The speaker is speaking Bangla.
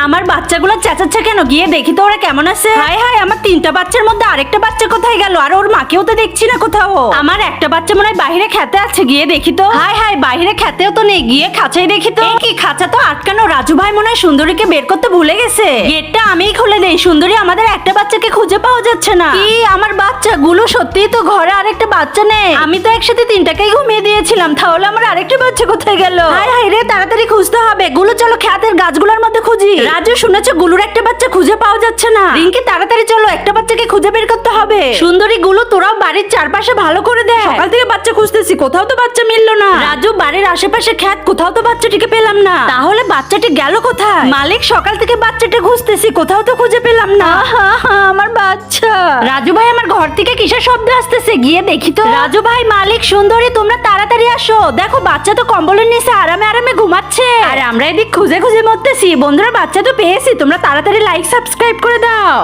আমার বাচ্চাগুলো চেঁচাচ্ছে কেন? গিয়ে দেখি তো ওরা কেমন আছে। হায় হায়, আমার 3টা বাচ্চার মধ্যে আরেকটা বাচ্চা কোথায় গেল? আর ওর মাকেও তো দেখছি না কোথাও। আমার একটা বাচ্চা মনে হয় বাইরে খেতে আছে, গিয়ে দেখি তো। হায় হায়, বাইরে খেতেও তো নেই, গিয়ে খাঁচাই দেখি তো। কি খাঁচা তো আটকানো। রাজু ভাই মনে হয় সুন্দরীকে বের করতে ভুলে গেছে। গেটটা আমিই খুলে দেই। সুন্দরী, আমাদের একটা বাচ্চাকে খুঁজে পাওয়া যাচ্ছে না। কি আমার বাচ্চাগুলো? সত্যিই তো ঘরে আরেকটা বাচ্চা নেই। আমি তো একসাথে 3টাকেই ঘুমিয়ে দিয়েছিলাম, তাহলে আমার আরেকটা বাচ্চা কোথায় গেল? হায় হায় রে, তাড়াতাড়ি খুঁজতে হবে। গুলো চলো খেতের গাছগুলোর মধ্যে খুঁজি। রাজু, শুনেছো গুলুর একটা বাচ্চা খুঁজে পাওয়া যাচ্ছে না। রিঙ্কি, তাড়াতাড়ি চলো, একটা বাচ্চাকে খুঁজে বের করতে হবে। সুন্দরী, গুলো তোরাও বাড়ির চারপাশে ভালো করে দেখ। সকাল থেকে বাচ্চা খুঁজতেছি, কোথাও তো বাচ্চা মিললো না। রাজু, বাড়ির আশেপাশে খেত, কোথাও তো বাচ্চাটিকে পেলাম না। তাহলে বাচ্চাটি গেল কোথায়? মালিক, সকাল থেকে বাচ্চাটা খুঁজতেছি, কোথাও তো খুঁজে পেলাম না। আমার বাচ্চা। রাজু ভাই, আমার ঘর থেকে কিসের শব্দ আসতেছে? গিয়ে দেখি তো। রাজু ভাই, মালিক, সুন্দরী, তোমরা তাড়াতাড়ি আসো। দেখো, বাচ্চা তো কম্বলের নিচে আরামে আরামে ঘুমাচ্ছে, আর আমরা এদিক খুঁজে খুঁজে মরতেছি। বন্ধুরা, বাচ্চা তো পেয়েছি। তোমরা তাড়াতাড়ি লাইক সাবস্ক্রাইব করে দাও।